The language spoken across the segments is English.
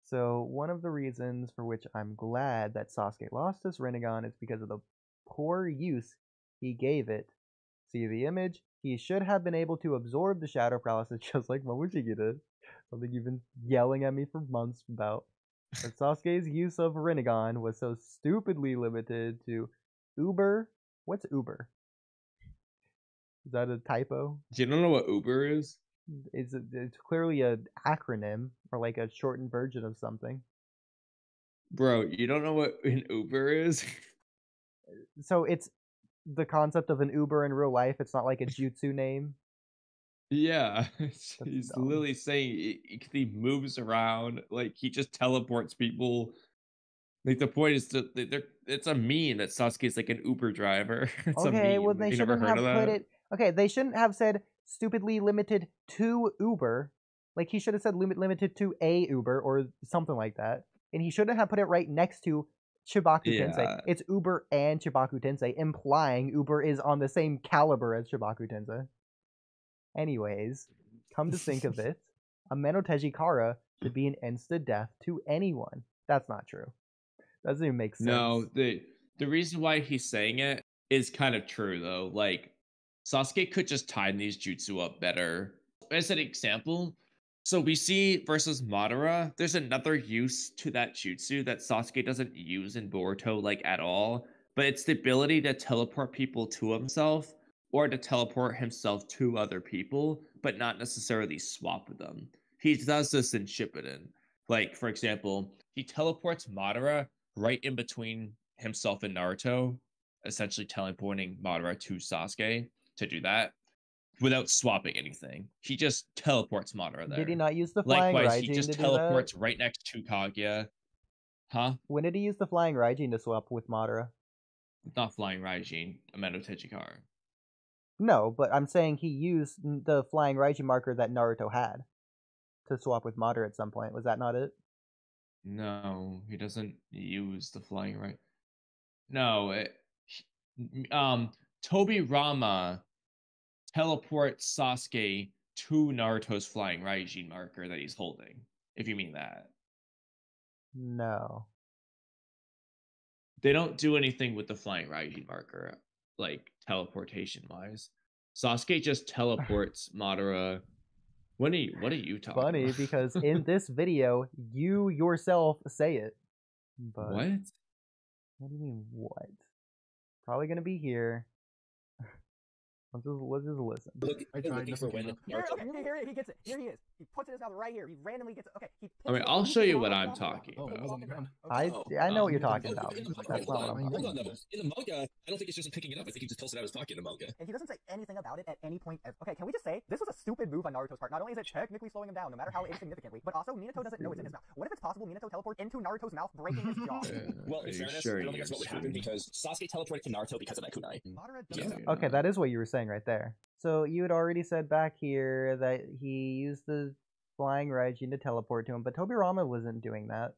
So one of the reasons for which I'm glad that Sasuke lost his Rinnegan is because of the poor use he gave it. See the image? He should have been able to absorb the shadow paralysis just like Momoshiki did. Something you've been yelling at me for months about. But Sasuke's use of Rinnegan was so stupidly limited to Uber. What's Uber? Is that a typo? You don't know what Uber is? It's clearly an acronym or like a shortened version of something. Bro, you don't know what an Uber is? So it's the concept of an Uber in real life. It's not like a jutsu name. Yeah, he's dumb. literally saying he moves around, like he just teleports people. Like the point is it's a meme that Sasuke is like an Uber driver. It's a Okay, well meme. they You never shouldn't heard have of put that? it. Okay, they shouldn't have said stupidly limited to Uber. Like he should have said limited to a Uber or something like that. And he shouldn't have put it right next to Chibaku Tensei. Yeah. It's Uber and Chibaku Tensei, implying Uber is on the same caliber as Chibaku Tensei. Anyways, come to think of it, a Menoteji Kara should be an instant death to anyone. That's not true. Doesn't even make sense. No, the reason why he's saying it is kind of true though. Like Sasuke could just time these jutsu up better. As an example, so we see versus Madara, there's another use to that jutsu that Sasuke doesn't use in Boruto like at all, but it's the ability to teleport people to himself or to teleport himself to other people, but not necessarily swap with them. He does this in Shippuden. Like, for example, he teleports Madara right in between himself and Naruto, essentially teleporting Madara to Sasuke to do that without swapping anything. He just teleports Madara there. Did he not use the flying Likewise, he Raijin just to do that? teleports right next to Kaguya. Huh? When did he use the flying Raijin to swap with Madara? Not flying Raijin, Ameno Tejikara. No, but I'm saying he used the flying Raijin marker that Naruto had to swap with Madara at some point. Was that not it? No, he doesn't use the flying right. No, Tobirama teleports Sasuke to Naruto's flying Raijin marker that he's holding, if you mean that. No. They don't do anything with the flying Raijin marker, like teleportation wise. Sasuke just teleports Madara. What are you talking Funny about? because in this video, you yourself say it. But what? What do you mean what? Probably gonna be here. Let's just listen. Look, I tried for when. Here, okay, here he gets it. Here he is. He puts it in his mouth right here. He randomly gets it. Okay, he. I mean, I'll show you what I'm talking Oh, it was on the ground. I know what you're talking about. In the That's not what I'm talking about. In the manga, I don't think it's just him picking it up. I think he just pulls it out of his pocket in the manga. And he doesn't say anything about it at any point. Okay, can we just say this was a stupid move on Naruto's part? Not only is it technically slowing him down, no matter how insignificantly, but also Minato doesn't know it's in his mouth. What if it's possible Minato teleports into Naruto's mouth, breaking his jaw? Well, in fairness, I don't think that's what would happen because Sasuke teleported to Naruto because of that kunai. Okay, that is what you were saying right there. So you had already said back here that he used the flying Raijin to teleport to him, but Tobirama wasn't doing that.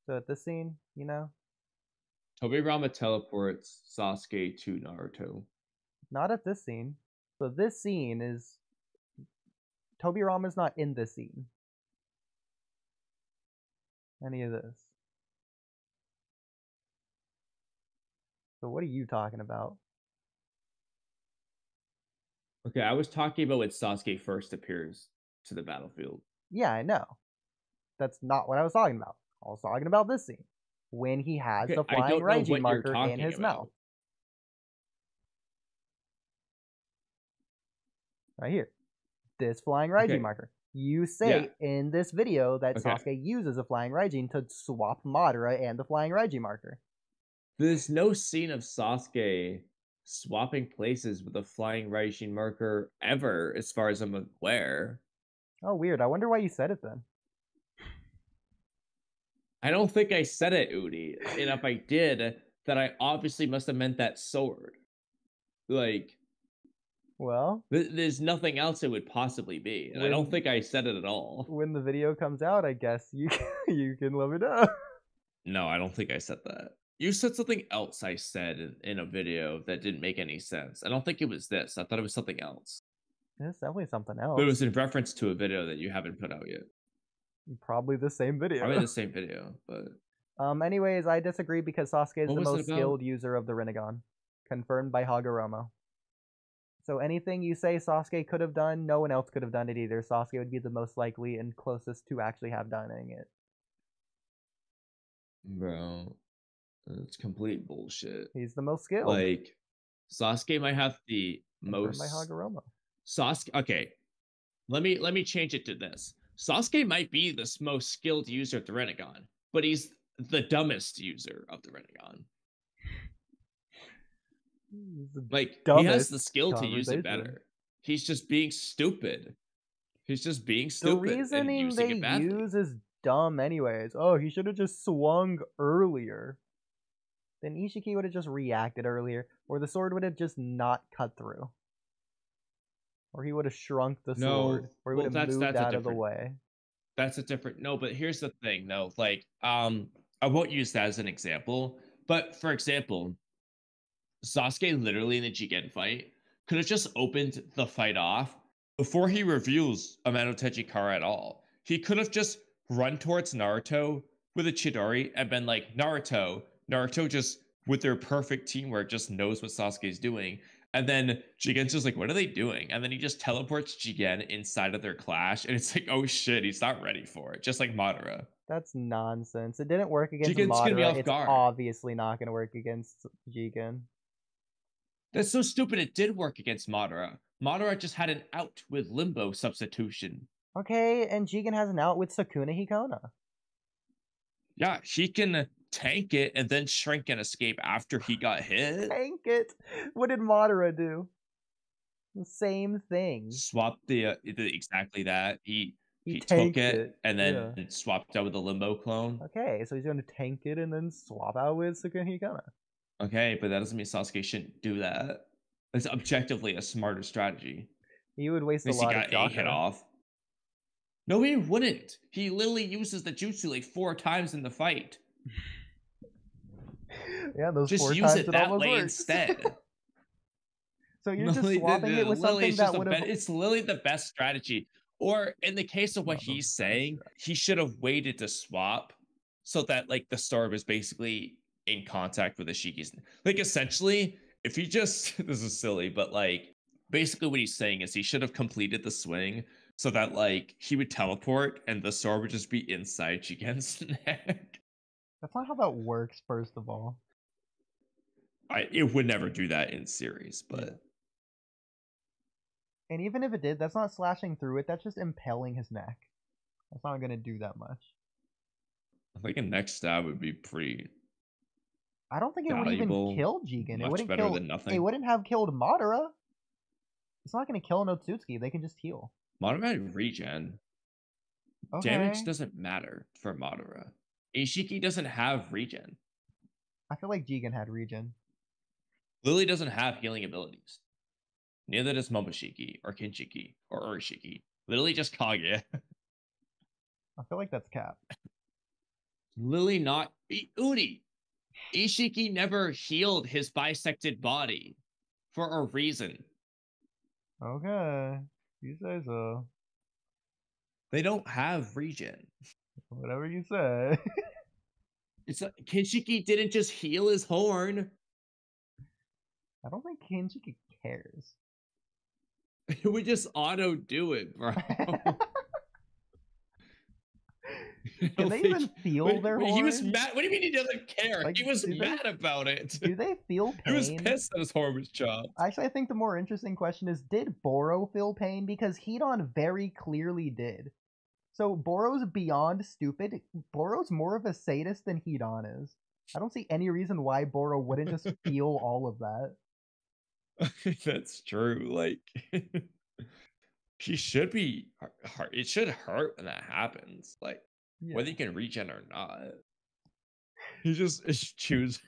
So at this scene, you know? Tobirama teleports Sasuke to Naruto. Not at this scene. So this scene is... Tobirama's not in this scene. Any of this. So what are you talking about? Okay, I was talking about when Sasuke first appears to the battlefield. Yeah, I know. That's not what I was talking about. I was talking about this scene. When he has the flying Raijin marker in his mouth. Right here. This flying Raijin marker. You say in this video that Sasuke uses a flying Raijin to swap Madara and the flying Raijin marker. There's no scene of Sasuke swapping places with a flying Raijin marker ever, as far as I'm aware. Oh, weird. I wonder why you said it then. I don't think I said it, Oodie. And if I did, then I obviously must have meant that sword. Like, well, there's nothing else it would possibly be. And I don't think I said it at all. When the video comes out, I guess you can let me know. No, I don't think I said that. You said something else I said in a video that didn't make any sense. I don't think it was this. I thought it was something else. It's definitely something else. But it was in reference to a video that you haven't put out yet. Probably the same video. Probably the same video, but Anyways, I disagree because Sasuke is What the was it most about? skilled user of the Rinnegan, confirmed by Hagoromo. So anything you say Sasuke could have done, no one else could have done it either. Sasuke would be the most likely and closest to actually have done it. bro, it's complete bullshit. He's the most skilled. Like, Sasuke might have the confirmed by most. Hagoromo. Sasuke. Okay, let me change it to this. Sasuke might be the most skilled user of the Rinnegan, but he's the dumbest user of the Rinnegan. Like, he has the skill to use it better. He's just being stupid. He's just being stupid. The reasoning and using they it badly. use is dumb anyways. Oh, he should have just swung earlier. Then Ishiki would have just reacted earlier, or the sword would have just not cut through. Or he would have shrunk the sword, or he would have moved out of the way. That's a different. No, but here's the thing, though. Like, I won't use that as an example, but for example, Sasuke literally in the Jigen fight could have just opened the fight off before he reveals Amano Tejikara at all. He could have just run towards Naruto with a Chidori and been like, Naruto. Naruto just, with their perfect teamwork, just knows what Sasuke's doing. And then Jigen's just like, what are they doing? And then he just teleports Jigen inside of their clash. And it's like, oh shit, he's not ready for it. Just like Madara. That's nonsense. It didn't work against Jigen's gonna be Madara. off It's guard. obviously not going to work against Jigen. That's so stupid. It did work against Madara. Madara just had an out with Limbo substitution. Okay, and Jigen has an out with Sukuna Hikona. Yeah, he can tank it and then shrink and escape after he got hit. Tank it! What did Madara do? The same thing. Swap the exactly that. He took tanked it and then swapped out with the Limbo clone. Okay, so he's going to tank it and then swap out with Sukuna Hikona. Okay, but that doesn't mean Sasuke shouldn't do that. It's objectively a smarter strategy. He would waste a lot of he got a hit off. No, he wouldn't. He literally uses the jutsu like 4 times in the fight. Yeah, those just 4 use times it that way works. instead. So you're just swapping it with something that would have... It's literally the best strategy. Or in the case of what he's saying, he should have waited to swap so that like the sword was basically in contact with Ishiki's. Like essentially, if he just this is silly, but like basically what he's saying is he should have completed the swing so that like he would teleport and the sword would just be inside Jigen's neck. That's not how that works, first of all. It would never do that in series, but and even if it did, that's not slashing through it, that's just impaling his neck. That's not gonna do that much. I think a neck stab would be pretty I don't think it would even kill Jigen. It wouldn't better kill, than nothing. It wouldn't have killed Madara. It's not going to kill Otsutsuki. They can just heal. Madara had regen. Okay. Damage doesn't matter for Madara. Ishiki doesn't have regen. I feel like Jigen had regen. Lily doesn't have healing abilities. Neither does Momoshiki or Kinshiki or Urishiki. Literally just Kage. I feel like that's cap. Lily not Oodie. Ishiki never healed his bisected body for a reason. Okay, you say so. They don't have regen. Whatever you say. It's like Kinshiki didn't just heal his horn. I don't think Kinshiki cares. It would just auto do it, bro. Can they even feel their horn? He was mad. What do you mean he doesn't care? Like, he was mad about it. Do they feel pain? He was pissed that his horn was chopped. Actually, I think the more interesting question is, did Boro feel pain? Because Hidan very clearly did. So Boro's beyond stupid. Boro's more of a sadist than Hidan is. I don't see any reason why Boro wouldn't just feel all of that. That's true. Like, he should be hurt. It should hurt when that happens. Like, whether you can regen or not. He just chooses.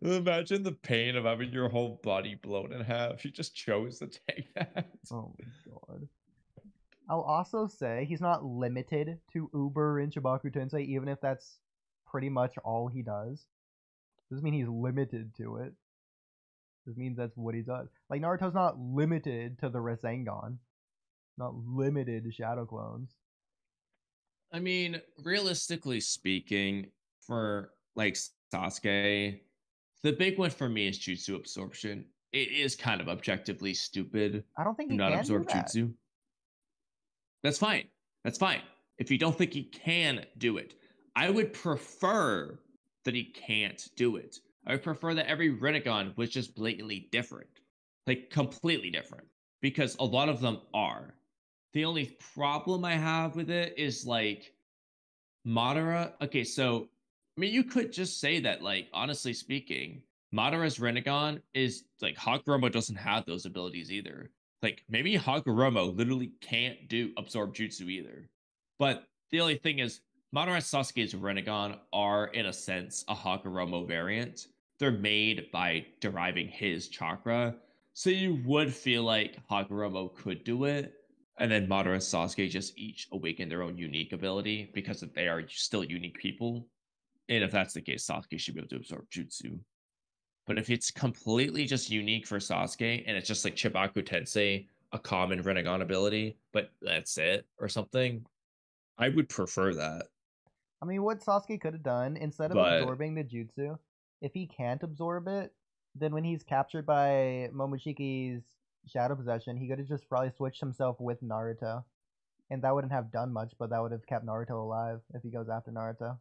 Imagine the pain of having your whole body blown in half. He just chose to take that. Oh my god. I'll also say he's not limited to Uber in Chibaku Tensei, even if that's pretty much all he does. Doesn't mean he's limited to it. This means that's what he does. Like, Naruto's not limited to the Rasengan. Not limited to Shadow Clones. I mean, realistically speaking, for like Sasuke, the big one for me is jutsu absorption. It is kind of objectively stupid I don't think to he not can do absorb that. jutsu. That's fine. That's fine. If you don't think he can do it, I would prefer that he can't do it. I would prefer that every Rinnegan was just blatantly different, like completely different, because a lot of them are. The only problem I have with it is like Madara. Okay, so I mean, you could just say that, like, honestly speaking, Madara's Rinnegan is like Hagoromo doesn't have those abilities either. Like, maybe Hagoromo literally can't do absorb jutsu either. But the only thing is, Madara and Sasuke's Rinnegan are, in a sense, a Hagoromo variant. They're made by deriving his chakra. So you would feel like Hagoromo could do it, and then Madara and Sasuke just each awaken their own unique ability because they are still unique people. And if that's the case, Sasuke should be able to absorb jutsu. But if it's completely just unique for Sasuke and it's just like Chibaku Tensei, a common Rinnegan ability, but that's it or something, I would prefer that. I mean, what Sasuke could have done, instead of But absorbing the jutsu, if he can't absorb it, then when he's captured by Momoshiki's shadow possession, he could have just probably switched himself with Naruto. And that wouldn't have done much, but that would have kept Naruto alive if he goes after Naruto.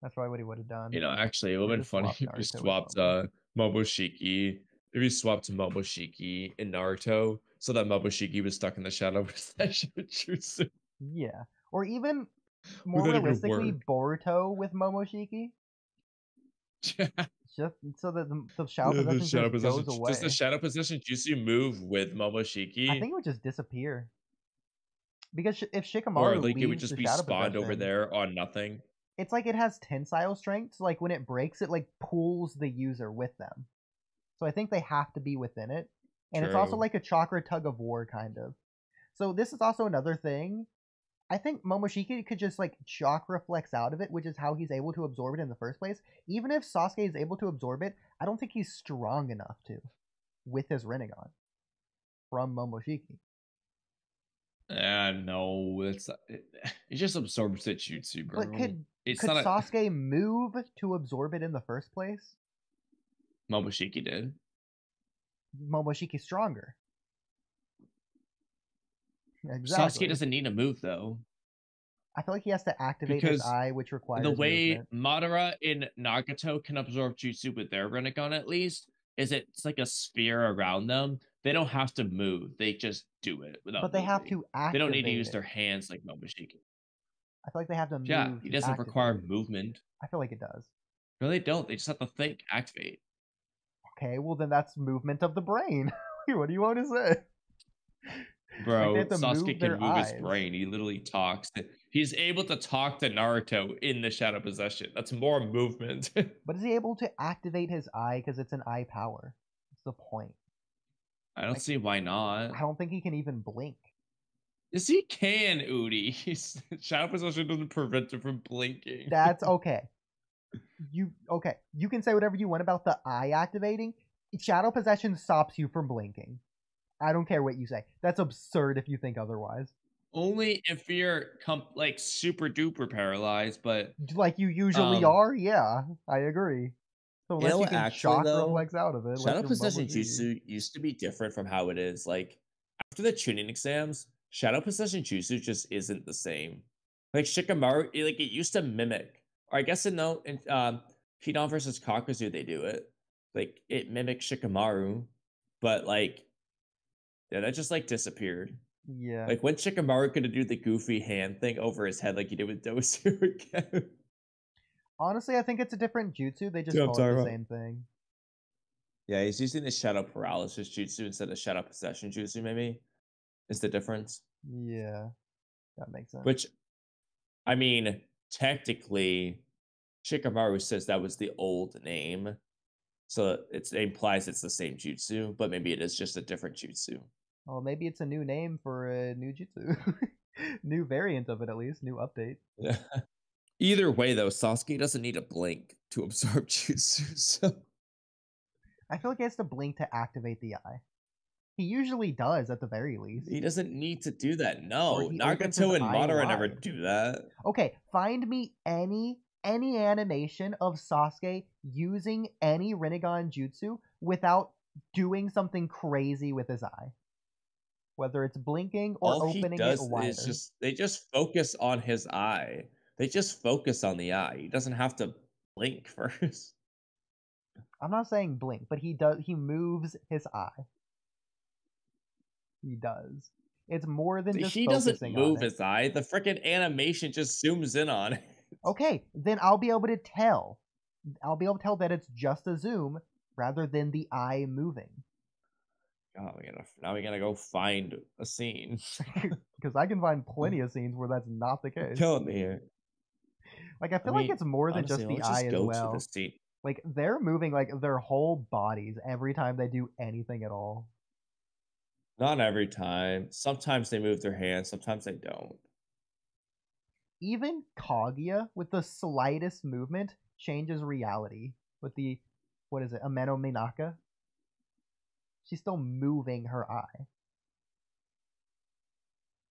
That's probably what he would have done. actually, it would Or have been just funny swap if you Naruto with swapped Momo. Momoshiki. If you swapped Momoshiki in Naruto so that Momoshiki was stuck in the shadow possession of jutsu. Yeah. Or even Would more that even realistically, work? Boruto with Momoshiki. Just so that the shadow The possession shadow just possession. goes Does the away. shadow possession jutsu move with I Momoshiki? think it would just disappear. Because if Or Shikamaru like it would leaves just the be shadow spawned over possession, there on nothing? it's like it has tensile strength. So like when it breaks, it like pulls the user with them. So I think they have to be within it. And it's also True. like a chakra tug of war kind of. So this is also another thing. I think Momoshiki could just like chakra flex out of it, which is how he's able to absorb it in the first place. Even if Sasuke is able to absorb it, I don't think he's strong enough to with his Rinnegan from Momoshiki. No, it just absorbs the jutsu, But bro. could It's could not a Sasuke move to absorb it in the first place? Momoshiki did. Momoshiki's stronger. Sasuke Exactly. doesn't need to move though, I feel like he has to activate his because eye, which requires the way movement. Madara and Nagato can absorb jutsu with their Rinnegan at least is it's like a sphere around them. They don't have to move; they just do it without But they have moving. to They don't need to activate use it. their hands like Momoshiki. I feel like they have to Yeah, move he to doesn't activate require it. movement. I feel like it does. No, they don't. They just have to think, activate. Okay, well then that's movement of the brain. What do you want to say? Like they Bro, have to Sasuke move can their move his eyes. brain. He literally talks. He's able to talk to Naruto in the Shadow Possession. That's more movement. But is he able to activate his eye because it's an eye power? That's the point. I don't Like, see why not. I don't think he can even blink. Yes, he can, Oodie. Shadow Possession doesn't prevent him from blinking. That's okay. You can say whatever you want about the eye activating. Shadow possession stops you from blinking. I don't care what you say. That's absurd if you think otherwise. Only if you're like super duper paralyzed, but Like you usually um are, yeah, I agree. So You know unless you what, can actually, chakra though? flex out of it, like Shadow your Possession Momoshiki. Jutsu used to be different from how it is. Like, after the tuning exams, Shadow Possession Jutsu just isn't the same. Like, Shikamaru, it used to mimic. Or I guess in Hidan versus Kakuzu, they do it. Like, it mimics Shikamaru, but, like, yeah, that just, like, disappeared. Yeah. Like, when Shikamaru could do the goofy hand thing over his head like he did with Dosu again. Honestly, I think it's a different jutsu. They just Yeah, I'm call it talking the about. same thing. Yeah, he's using the Shadow Paralysis Jutsu instead of Shadow Possession Jutsu, maybe, is the difference. Yeah, that makes sense. Which, I mean, technically, Shikamaru says that was the old name. So it implies it's the same jutsu, but maybe it is just a different jutsu. Well, maybe it's a new name for a new jutsu. New variant of it, at least. New update. Yeah. either way though, Sasuke doesn't need a blink to absorb jutsu. So I feel like he has to blink to activate the eye. He usually does at the very least. He doesn't need to do that. No, he opens his Nagato and eye Madara never wide. do that. Okay, find me any animation of Sasuke using any Rinnegan jutsu without doing something crazy with his eye. Whether it's blinking or All opening he does it wider. is they just focus on his eye. They just focus on the eye. He doesn't have to blink first. I'm not saying blink, but he moves his eye. He does. It's more than just He doesn't focusing move on it. his eye. The freaking animation just zooms in on it. Okay, then I'll be able to tell. I'll be able to tell that it's just a zoom rather than the eye moving. Oh, now we gotta go find a scene. Because I can find plenty of scenes where that's not the case. Killing me here. Like I feel like it's more than honestly, just the let's eye just as go well. to the scene. Like they're moving like their whole bodies every time they do anything at all. Not every time. Sometimes they move their hands. Sometimes they don't. Even Kaguya, with the slightest movement, changes reality. With the, what is it, Ameno Minaka? She's still moving her eye.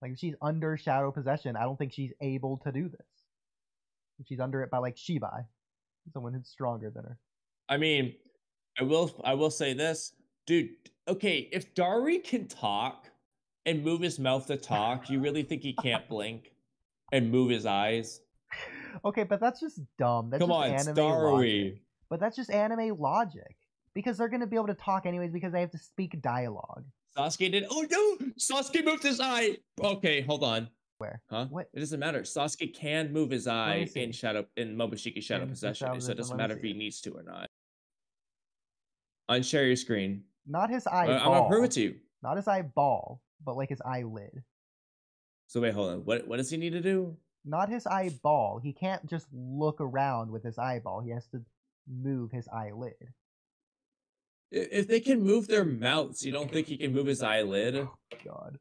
Like, if she's under shadow possession, I don't think she's able to do this. If she's under it by, like, Shibai, someone who's stronger than her. I mean, I will say this. Dude, okay, if Dari can talk and move his mouth to talk, you really think he can't blink and move his eyes? Okay, but that's just dumb. That's Come just on, anime Dari. logic. But that's just anime logic. Because they're going to be able to talk anyways because they have to speak dialogue. Sasuke did. Oh no! Sasuke moved his eye. Okay, hold on. Where? Huh? What? It doesn't matter. Sasuke can move his eye in Momoshiki Shadow In Possession, so it doesn't let me matter if see he it. needs to or not. Unshare your screen. Not his I'm eyeball. gonna prove it to you. Not his eyeball, but like his eyelid. So wait, hold on. What does he need to do? Not his eyeball. He can't just look around with his eyeball. He has to move his eyelid. If they can move their mouths, you don't think he can move his eyelid? Oh, God.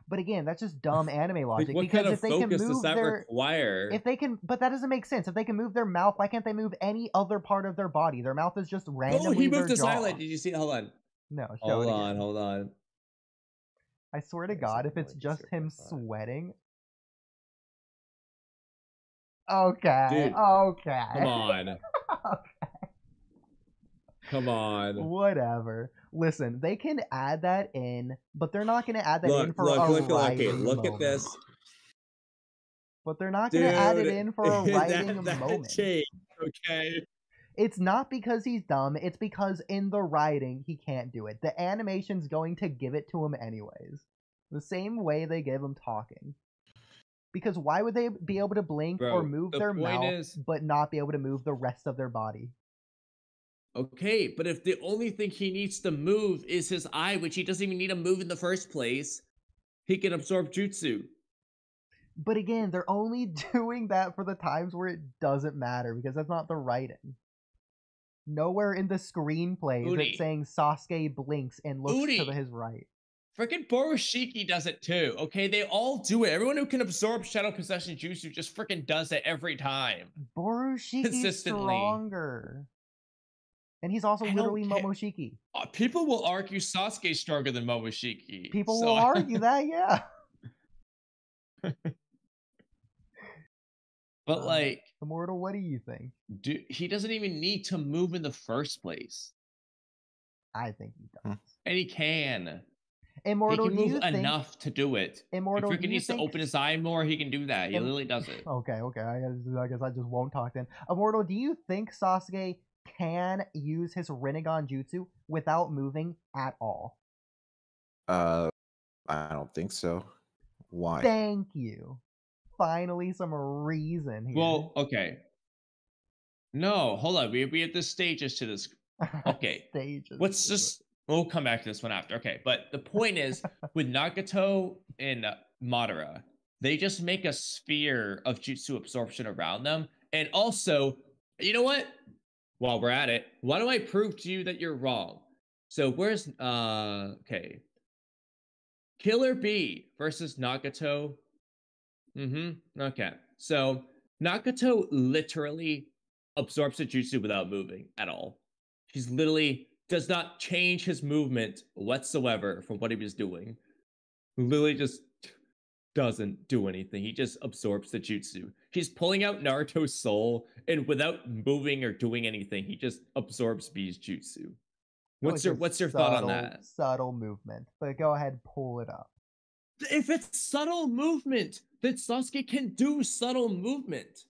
But again, that's just dumb anime logic. Like, what because kind of if they can focus move does that their, require? if they can, but that doesn't make sense. If they can move their mouth, why can't they move any other part of their body? Their mouth is just randomly. Oh, he moved his jaw. eyelid. Did you see? Hold on. No, show it again. Hold on. I swear to God, if it's just him sweating. Okay. Dude, okay. Come on. Okay. Come on. Whatever. Listen, they can add that in, but they're not going to add that in for a okay, writing look moment. at this. But they're not going to add it in for a writing that moment. changed, okay. It's not because he's dumb. It's because in the writing, he can't do it. The animation's going to give it to him anyways. The same way they give him talking. Because why would they be able to blink or move their mouth, but not be able to move the rest of their body? Okay, but if the only thing he needs to move is his eye, which he doesn't even need to move in the first place, he can absorb jutsu. But again, they're only doing that for the times where it doesn't matter, because that's not the writing. Nowhere in the screenplay is it saying Sasuke blinks and looks to his right. Freaking Borushiki does it too, okay? They all do it. Everyone who can absorb Shadow Possession Jutsu just freaking does it every time. Borushiki's stronger. And he's also literally Momoshiki. People will argue Sasuke's stronger than Momoshiki. People will argue that, yeah. But like... Immortal, what do you think? He doesn't even need to move in the first place. I think he does. And he can. Immortal, he can move enough to do it. Immortal, if he needs to open his eye more, he can do that. He literally does it. Okay. I guess I just won't talk then. Immortal, do you think Sasuke can use his Rinnegan jutsu without moving at all? I don't think so. Why? Thank you. Finally, some reason here. Well, okay. No, hold on. We have the stages to this. Okay. Stages. We'll come back to this one after. Okay, but the point is, with Nagato and Madara, they just make a sphere of jutsu absorption around them. And also, you know what? While we're at it, why don't I prove to you that you're wrong? So where's okay. Killer B versus Nagato. Okay. So Nagato literally absorbs the jutsu without moving at all. She's literally does not change his movement whatsoever from what he was doing. Literally just doesn't do anything. He just absorbs the jutsu. He's pulling out Naruto's soul, and without moving or doing anything, he just absorbs B's jutsu. What's your thought on that? Subtle movement, but go ahead, pull it up. If it's subtle movement, then Sasuke can do subtle movement.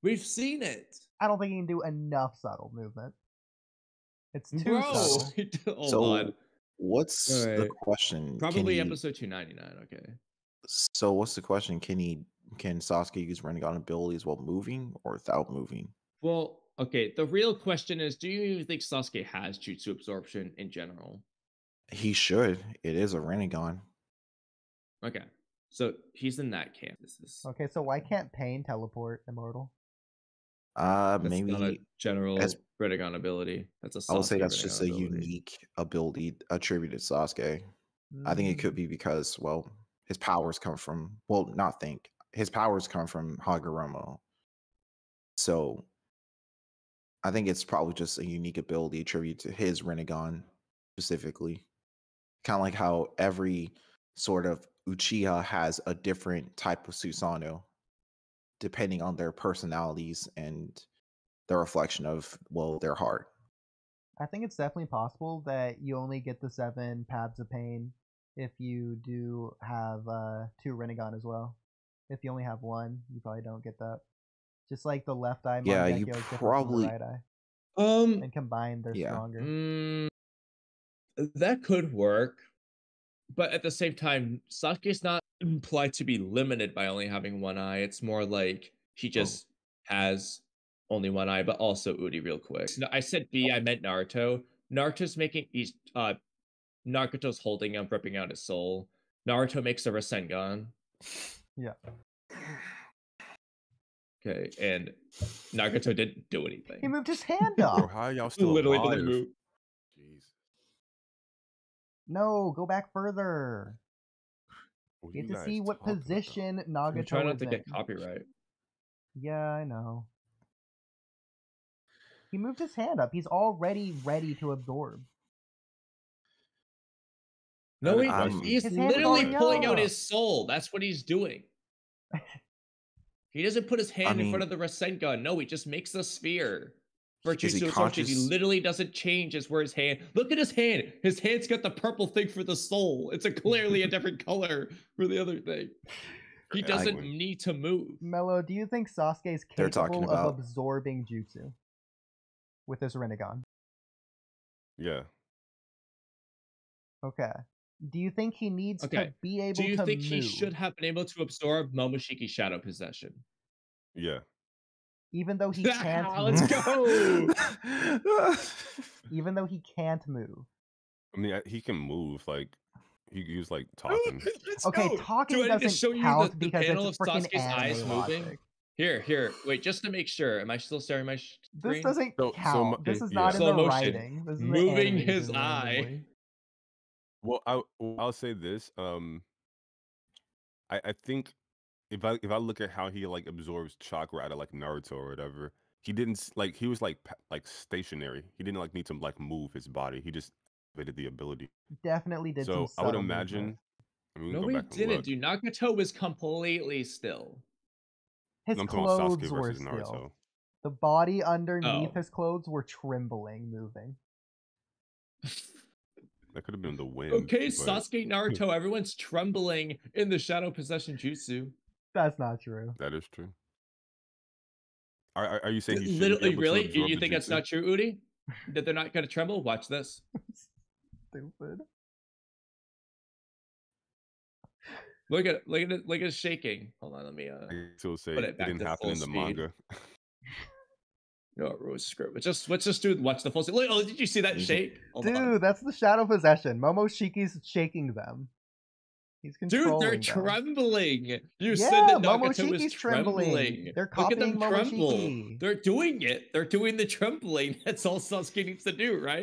We've seen it. I don't think he can do enough subtle movement. It's too Bro, subtle. hold So on. what's the Alright. question? Probably episode 299. Okay. So what's the question? Can Sasuke use Rinnegan abilities while moving or without moving? Well, okay. The real question is, do you think Sasuke has jutsu absorption in general? He should. It is a Rinnegan. Okay. So he's in that camp. This is Okay, so why can't Pain teleport Immortal? that's not a Maybe general as- Rinnegan ability. That's a Sasuke I would say that's just a Rinnegan ability. unique ability attributed to Sasuke. I think it could be because, well, his powers come from, his powers come from Hagoromo. So I think it's probably just a unique ability attributed to his Rinnegan specifically. Kind of like how every sort of Uchiha has a different type of Susanoo, depending on their personalities and the reflection of, well, their heart. I think it's definitely possible that you only get the 7 paths of pain if you do have 2 Rinnegan as well. If you only have 1, you probably don't get that. Just like the left eye Yeah, Mangekyo you is different from probably- the right eye. Um, And combined, they're Yeah. stronger. That could work, but at the same time, Sasuke's not implied to be limited by only having one eye. It's more like he just has only one eye, but also Oodie real quick. No, I said B, I meant Naruto. Naruto's holding him, ripping out his soul. Naruto makes a Rasengan. Yeah. Okay, and Nagato didn't do anything. He moved his hand Bro, up. how are y'all still Literally alive? didn't move. Jeez. No, go back further. What You are have to guys see what talking about? position I'm Nagato trying not is to get in. copyright. Yeah, I know. He moved his hand up. He's already ready to absorb. No, Um, he's His hand's literally already pulling out up. his soul. That's what he's doing. He doesn't put his hand in front of the Rasengan. No, he just makes a sphere. For Is he Jutsu absorption, he conscious? literally doesn't change as where his hand. Look at his hand. His hand's got the purple thing for the soul. It's clearly a different color for the other thing. He doesn't need to move. Mello, do you think Sasuke is They're talking capable of about- absorbing jutsu with his Rinnegan? Yeah. Okay. Do you think he needs Okay. to be able Do you to think move? he should have been able to absorb Momoshiki's shadow possession? Yeah. Even though he can't Let's move. go. Even though he can't move. I mean, he can move. Like, he was like talking. Let's Okay, go. talking Do I need to doesn't show you count the because panel it's of freaking Sasuke's eyes anime moving? logic. Here. Wait, just to make sure. Am I still staring at my screen? This doesn't So count. This is not in Slow the motion. writing. This is the Moving anime his doing eye. randomly. Well, I'll say this. I think if I look at how he like absorbs chakra out of like Naruto or whatever, he didn't like he was like stationary. He didn't like need to like move his body. He just activated the ability. Definitely did some So I would subtle imagine. movement. I mean, we No, can he go back and didn't, look. dude. Nagato was completely still. His I'm talking about clothes Sasuke were versus still. Naruto. The body underneath Oh. his clothes were trembling, moving. That could have been the wind. Okay, but- Sasuke, Naruto, everyone's trembling in the shadow possession jutsu. That's not true. That is true. Are you saying he should Literally, really? To absorb You the think that's jutsu? not true, Oodie? That they're not gonna tremble? Watch this. Stupid. Look at it shaking. Hold on, let me I still say put it it back didn't to happen full in the speed. manga. No, it was script. Let's just do watch the full scene. Look, oh, did you see that shake? Hold on. Dude, that's the shadow possession. Momoshiki's shaking them. He's Dude, controlling they're them. trembling. You said Yeah, that Nagato was Momoshiki's trembling. trembling. They're Look at them copying tremble. Momoshiki. They're doing it. They're doing the trembling. That's all Sasuke needs to do, right?